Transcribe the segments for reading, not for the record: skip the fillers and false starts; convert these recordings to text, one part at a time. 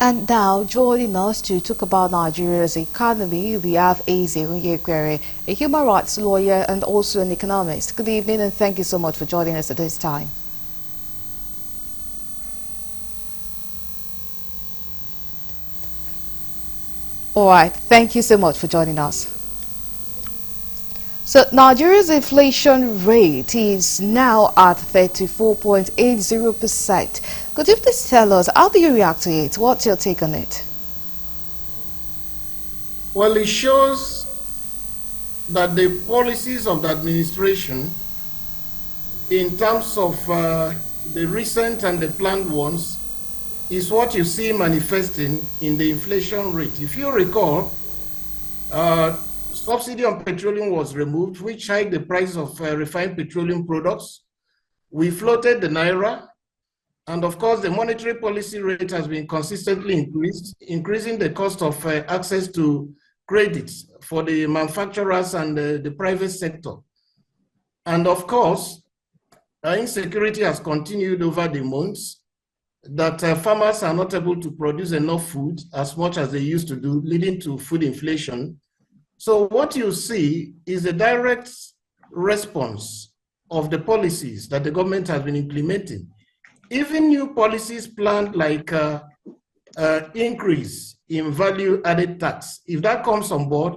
And now, joining us to talk about Nigeria's economy, we have Onyekpere, a human rights lawyer and also an economist. Good evening and thank you so much for joining us at this time. All right, thank you so much for joining us. So Nigeria's inflation rate is now at 34.80%. Could you please tell us, how do you react to it? What's your take on it? Well, it shows that the policies of the administration, in terms of the recent and the planned ones, is what you see manifesting in the inflation rate. If you recall, subsidy on petroleum was removed, which hiked the price of refined petroleum products. We floated the naira, and of course, the monetary policy rate has been consistently increased, increasing the cost of access to credits for the manufacturers and the private sector. And of course, insecurity has continued over the months, that farmers are not able to produce enough food as much as they used to do, leading to food inflation. So what you see is a direct response of the policies that the government has been implementing. Even new policies planned like increase in value-added tax, if that comes on board,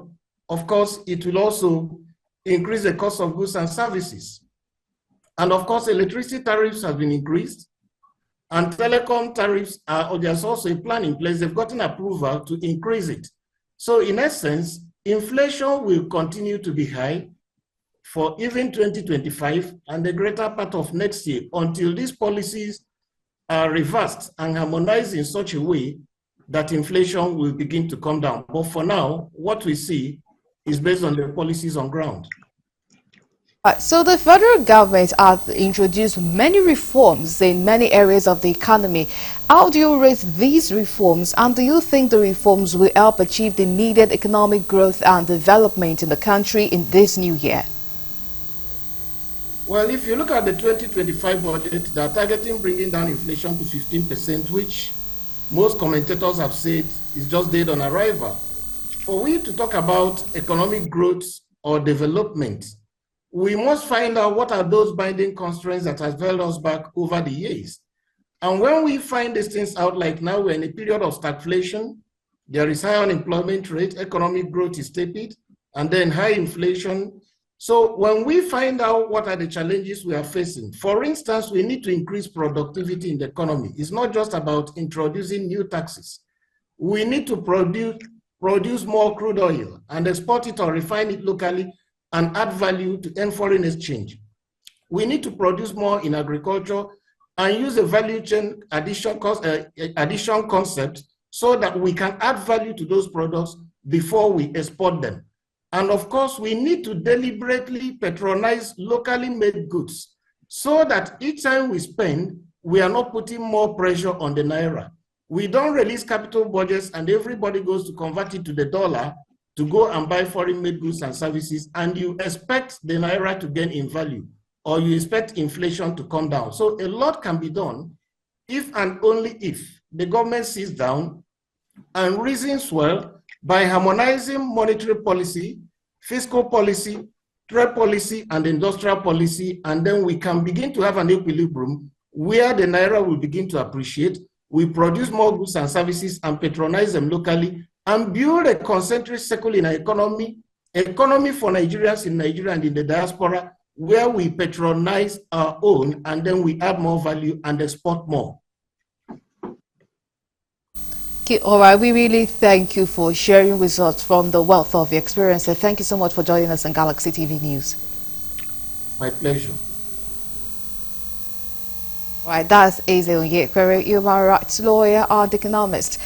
of course, it will also increase the cost of goods and services. And of course, electricity tariffs have been increased, and telecom tariffs there's also a plan in place. They've gotten approval to increase it. So in essence, inflation will continue to be high for even 2025 and the greater part of next year until these policies are reversed and harmonized in such a way that inflation will begin to come down. But for now, what we see is based on the policies on ground. So the federal government has introduced many reforms in many areas of the economy. How do you rate these reforms, and do you think the reforms will help achieve the needed economic growth and development in the country in this new year? Well, if you look at the 2025 budget, they're targeting bringing down inflation to 15%, which most commentators have said is just dead on arrival. For we to talk about economic growth or development, we must find out what are those binding constraints that has held us back over the years. And when we find these things out, like now we're in a period of stagflation, there is high unemployment rate, economic growth is tepid, and then high inflation. So when we find out what are the challenges we are facing, for instance, we need to increase productivity in the economy. It's not just about introducing new taxes. We need to produce more crude oil and export it or refine it locally and add value to earn foreign exchange. We need to produce more in agriculture and use the value chain addition concept so that we can add value to those products before we export them. And of course, we need to deliberately patronize locally made goods so that each time we spend, we are not putting more pressure on the naira. We don't release capital budgets and everybody goes to convert it to the dollar to go and buy foreign made goods and services, and you expect the naira to gain in value, or you expect inflation to come down. So a lot can be done if and only if the government sits down and reasons well by harmonizing monetary policy, fiscal policy, trade policy, and industrial policy, and then we can begin to have an equilibrium where the naira will begin to appreciate, we produce more goods and services and patronize them locally, and build a concentric circle in our economy for Nigerians in Nigeria and in the diaspora, where we patronize our own and then we add more value and export more. Okay, all right, we really thank you for sharing with us from the wealth of your experience. And thank you so much for joining us on Galaxy TV News. My pleasure. All right, that's Onyekpere, human rights lawyer and economist.